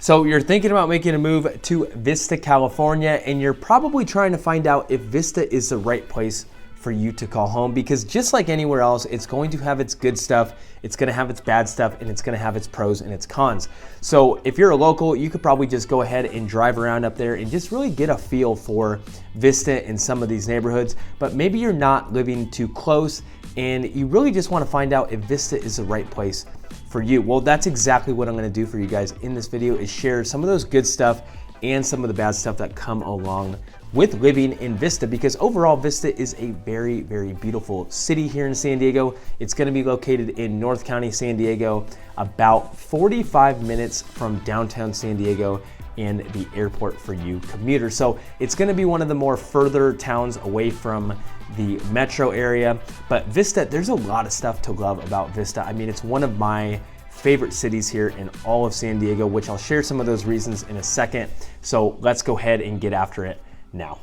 So you're thinking about making a move to Vista, California, and you're probably trying to find out if Vista is the right place for you to call home, because just like anywhere else, it's going to have its good stuff, it's gonna have its bad stuff, and it's gonna have its pros and its cons. So if you're a local, you could probably just go ahead and drive around up there and just really get a feel for Vista in some of these neighborhoods. But maybe you're not living too close and you really just wanna find out if Vista is the right place for you. Well, that's exactly what I'm gonna do for you guys in this video, is share some of those good stuff and some of the bad stuff that come along with living in Vista, because overall Vista is a very, very beautiful city here in San Diego. It's gonna be located in North County, San Diego, about 45 minutes from downtown San Diego and the airport for you commuters. So it's gonna be one of the more further towns away from the metro area. But Vista, there's a lot of stuff to love about Vista. I mean, it's one of my favorite cities here in all of San Diego, which I'll share some of those reasons in a second. So let's go ahead and get after it now.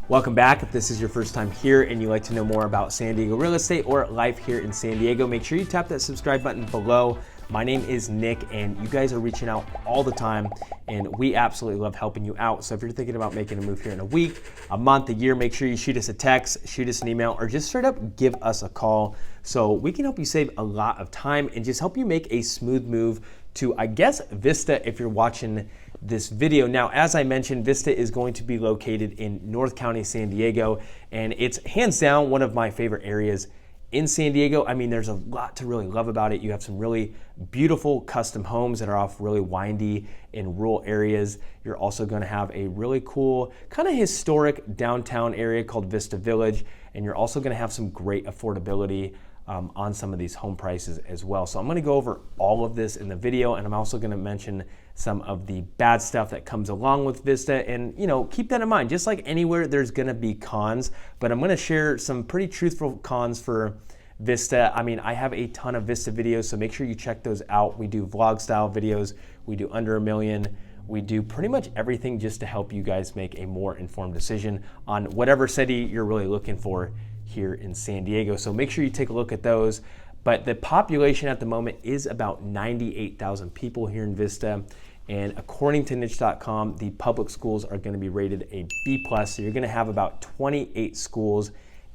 Welcome back. If this is your first time here and you'd like to know more about San Diego real estate or life here in San Diego, make sure you tap that subscribe button below. My name is Nick, and you guys are reaching out all the time, and we absolutely love helping you out. So if you're thinking about making a move here in a week, a month, a year, make sure you shoot us a text, shoot us an email, or just straight up give us a call so we can help you save a lot of time and just help you make a smooth move to, I guess, Vista if you're watching this video. Now, as I mentioned, Vista is going to be located in North County, San Diego, and it's hands down one of my favorite areas in San Diego. I mean, there's a lot to really love about it. You have some really beautiful custom homes that are off really windy in rural areas. You're also going to have a really cool kind of historic downtown area called Vista Village, and you're also going to have some great affordability on some of these home prices as well. So I'm going to go over all of this in the video, and I'm also going to mention some of the bad stuff that comes along with Vista. And keep that in mind. Just like anywhere, there's going to be cons, but I'm going to share some pretty truthful cons for Vista. I mean, I have a ton of Vista videos, so make sure you check those out. We do vlog style videos, we do under a million, we do pretty much everything just to help you guys make a more informed decision on whatever city you're really looking for here in San Diego. So make sure you take a look at those. But the population at the moment is about 98,000 people here in Vista. And according to niche.com, the public schools are going to be rated a B+. So you're going to have about 28 schools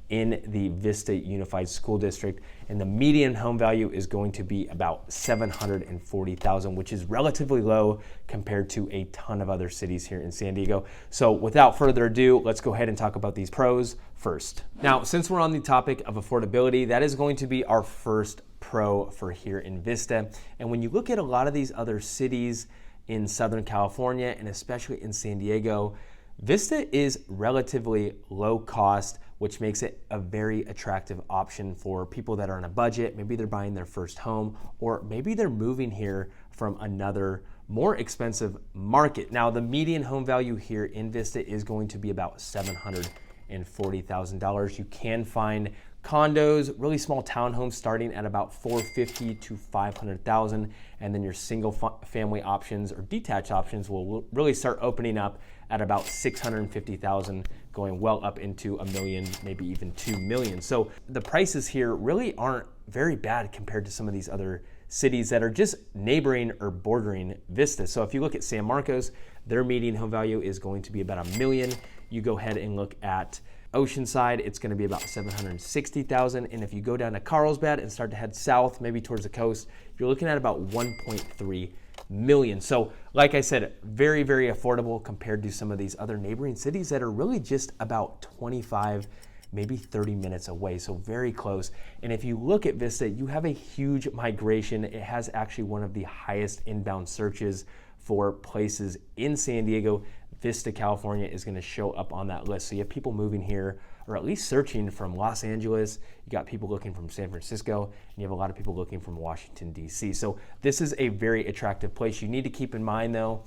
in the Vista Unified School District, and the median home value is going to be about $740,000, which is relatively low compared to a ton of other cities here in San Diego. So without further ado, let's go ahead and talk about these pros first. Now, since we're on the topic of affordability, that is going to be our first pro for here in Vista. And when you look at a lot of these other cities in Southern California, and especially in San Diego, Vista is relatively low cost, which makes it a very attractive option for people that are on a budget. Maybe they're buying their first home, or maybe they're moving here from another more expensive market. Now, the median home value here in Vista is going to be about $740,000. You can find condos, really small townhomes starting at about $450,000 to $500,000, and then your single family options or detached options will really start opening up at about $650,000, going well up into $1 million, maybe even $2 million. So the prices here really aren't very bad compared to some of these other cities that are just neighboring or bordering Vista. So if you look at San Marcos, their median home value is going to be about $1 million. You go ahead and look at Oceanside, it's going to be about $760,000. And if you go down to Carlsbad and start to head south, maybe towards the coast, you're looking at about $1.3 million. So like I said, very, very affordable compared to some of these other neighboring cities that are really just about 25, maybe 30 minutes away. So very close. And if you look at Vista, you have a huge migration. It has actually one of the highest inbound searches for places in San Diego. Vista, California is going to show up on that list. So you have people moving here, or at least searching from Los Angeles. You got people looking from San Francisco, and you have a lot of people looking from Washington, D.C. So this is a very attractive place. You need to keep in mind, though,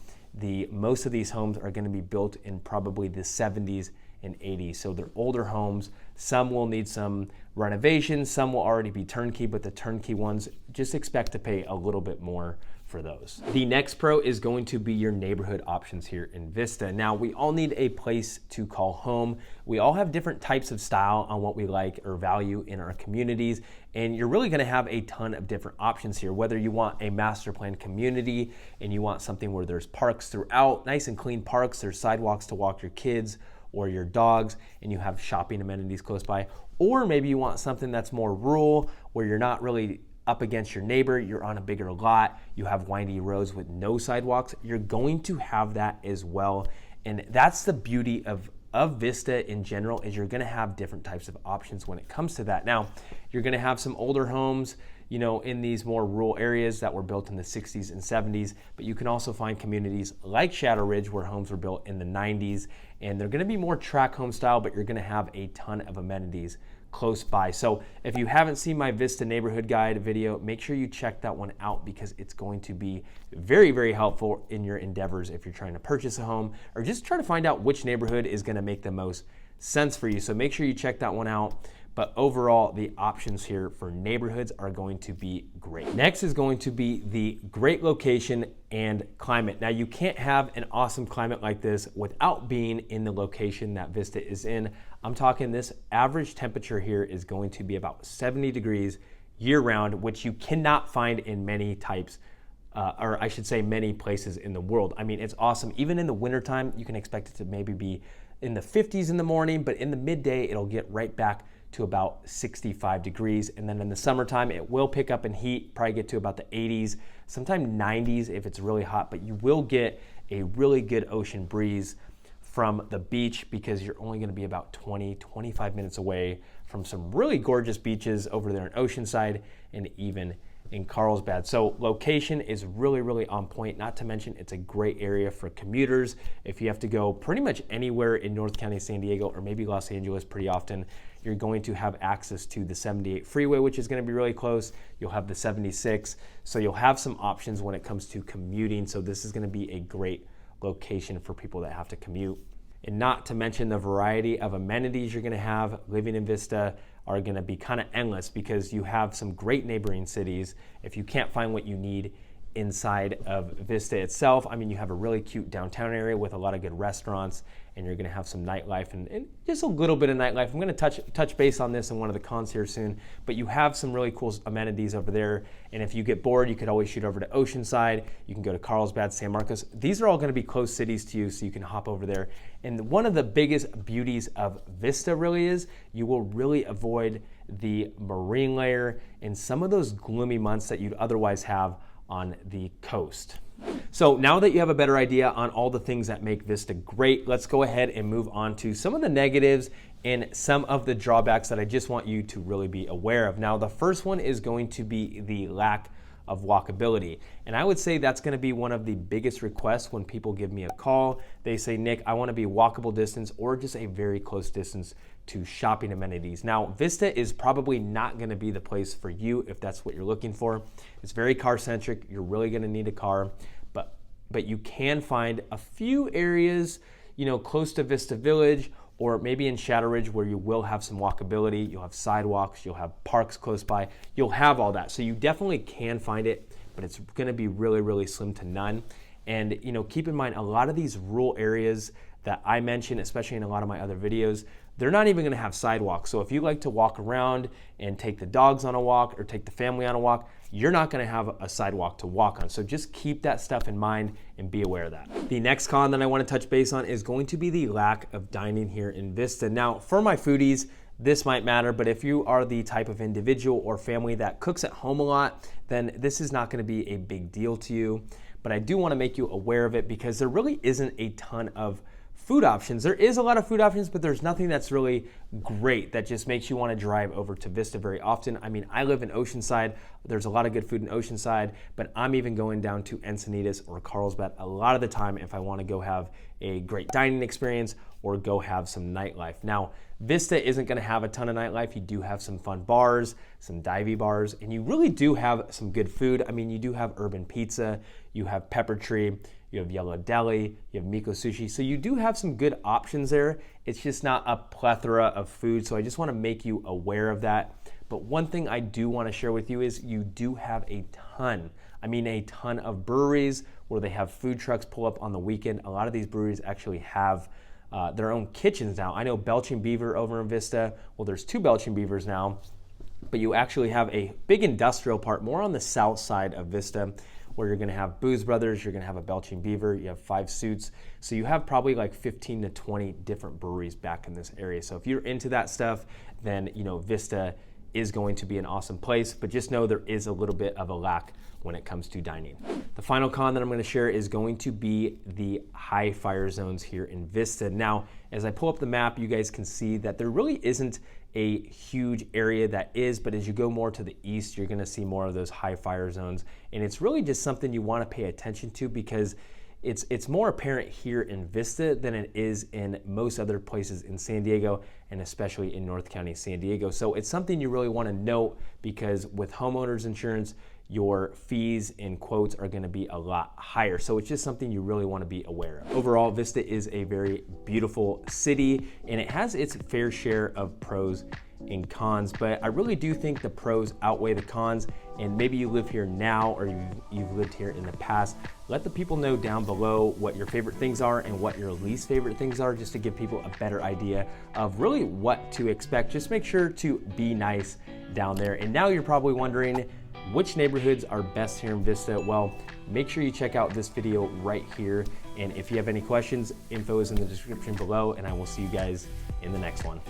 most of these homes are going to be built in probably the 70s and 80s. So they're older homes. Some will need some renovations. Some will already be turnkey, but the turnkey ones, just expect to pay a little bit more for those. The next pro is going to be your neighborhood options here in Vista. Now, we all need a place to call home. We all have different types of style on what we like or value in our communities, and you're really gonna have a ton of different options here. Whether you want a master plan community and you want something where there's parks throughout, nice and clean parks, there's sidewalks to walk your kids or your dogs, and you have shopping amenities close by, or maybe you want something that's more rural where you're not really up against your neighbor, you're on a bigger lot, you have windy roads with no sidewalks, you're going to have that as well. And that's the beauty of Vista in general, is you're gonna have different types of options when it comes to that. Now, you're gonna have some older homes, you know, in these more rural areas that were built in the 60s and 70s, but you can also find communities like Shadow Ridge where homes were built in the 90s, and they're gonna be more tract home style, but you're gonna have a ton of amenities close by. So if you haven't seen my Vista neighborhood guide video, make sure you check that one out, because it's going to be very, very helpful in your endeavors if you're trying to purchase a home or just try to find out which neighborhood is gonna make the most sense for you. So make sure you check that one out. But overall, the options here for neighborhoods are going to be great. Next is going to be the great location and climate. Now, you can't have an awesome climate like this without being in the location that Vista is in. I'm talking this average temperature here is going to be about 70 degrees year round, which you cannot find in many types, or I should say many places in the world. I mean, it's awesome. Even in the wintertime, you can expect it to maybe be in the 50s in the morning, but in the midday, it'll get right back to about 65 degrees. And then in the summertime, it will pick up in heat, probably get to about the 80s, sometimes 90s if it's really hot, but you will get a really good ocean breeze from the beach, because you're only gonna be about 20-25 minutes away from some really gorgeous beaches over there in Oceanside and even in Carlsbad. So location is really, really on point. Not to mention, it's a great area for commuters. If you have to go pretty much anywhere in North County, San Diego, or maybe Los Angeles pretty often, you're going to have access to the 78 freeway, which is going to be really close. You'll have the 76. So you'll have some options when it comes to commuting. So this is going to be a great location for people that have to commute. And not to mention the variety of amenities you're going to have living in Vista are going to be kind of endless, because you have some great neighboring cities. If you can't find what you need inside of Vista itself, I mean, you have a really cute downtown area with a lot of good restaurants, and you're going to have some nightlife and just a little bit of nightlife. I'm going to touch base on this in one of the cons here soon, but you have some really cool amenities over there. And if you get bored, you could always shoot over to Oceanside. You can go to Carlsbad, San Marcos. These are all going to be close cities to you, so you can hop over there. And one of the biggest beauties of Vista really is you will really avoid the marine layer and some of those gloomy months that you'd otherwise have on the coast. So now that you have a better idea on all the things that make Vista great, let's go ahead and move on to some of the negatives and some of the drawbacks that I just want you to really be aware of. Now, the first one is going to be the lack of walkability. And I would say that's going to be one of the biggest requests when people give me a call. They say, Nick, I want to be walkable distance or just a very close distance to shopping amenities. Now, Vista is probably not going to be the place for you if that's what you're looking for. It's very car centric. You're really going to need a car, but you can find a few areas, you know, close to Vista Village or maybe in Shadow Ridge where you will have some walkability. You'll have sidewalks, you'll have parks close by, you'll have all that. So you definitely can find it, but it's going to be really, really slim to none. And, you know, keep in mind, a lot of these rural areas that I mentioned, especially in a lot of my other videos, they're not even going to have sidewalks. So if you like to walk around and take the dogs on a walk or take the family on a walk, you're not going to have a sidewalk to walk on. So just keep that stuff in mind and be aware of that. The next con that I want to touch base on is going to be the lack of dining here in Vista. Now, for my foodies, this might matter, but if you are the type of individual or family that cooks at home a lot, then this is not going to be a big deal to you. But I do want to make you aware of it because there really isn't a ton of food options. There is a lot of food options, but there's nothing that's really great that just makes you want to drive over to Vista very often. I mean, I live in Oceanside. There's a lot of good food in Oceanside, but I'm even going down to Encinitas or Carlsbad a lot of the time if I want to go have a great dining experience or go have some nightlife. Now, Vista isn't going to have a ton of nightlife. You do have some fun bars, some divey bars, and you really do have some good food. I mean, you do have Urban Pizza, you have Pepper Tree, you have Yellow Deli, you have Miko Sushi. So you do have some good options there. It's just not a plethora of food. So I just want to make you aware of that. But one thing I do want to share with you is you do have a ton of breweries where they have food trucks pull up on the weekend. A lot of these breweries actually have their own kitchens now. I know Belching Beaver over in Vista, well, there's 2 Belching Beavers now, but you actually have a big industrial part more on the south side of Vista, where you're gonna have Booze Brothers, you're gonna have a Belching Beaver, you have 5 Suits. So you have probably like 15 to 20 different breweries back in this area. So if you're into that stuff, then Vista is going to be an awesome place, but just know there is a little bit of a lack when it comes to dining. The final con that I'm gonna share is going to be the high fire zones here in Vista. Now, as I pull up the map, you guys can see that there really isn't a huge area that is, but as you go more to the east, you're gonna see more of those high fire zones. And it's really just something you wanna pay attention to because it's more apparent here in Vista than it is in most other places in San Diego, and especially in North County, San Diego. So it's something you really wanna note because with homeowners insurance, your fees and quotes are gonna be a lot higher. So it's just something you really wanna be aware of. Overall, Vista is a very beautiful city and it has its fair share of pros and cons, but I really do think the pros outweigh the cons. And maybe you live here now or you've lived here in the past. Let the people know down below what your favorite things are and what your least favorite things are, just to give people a better idea of really what to expect. Just make sure to be nice down there. And now you're probably wondering, which neighborhoods are best here in Vista? Well, make sure you check out this video right here. And if you have any questions, info is in the description below, and I will see you guys in the next one.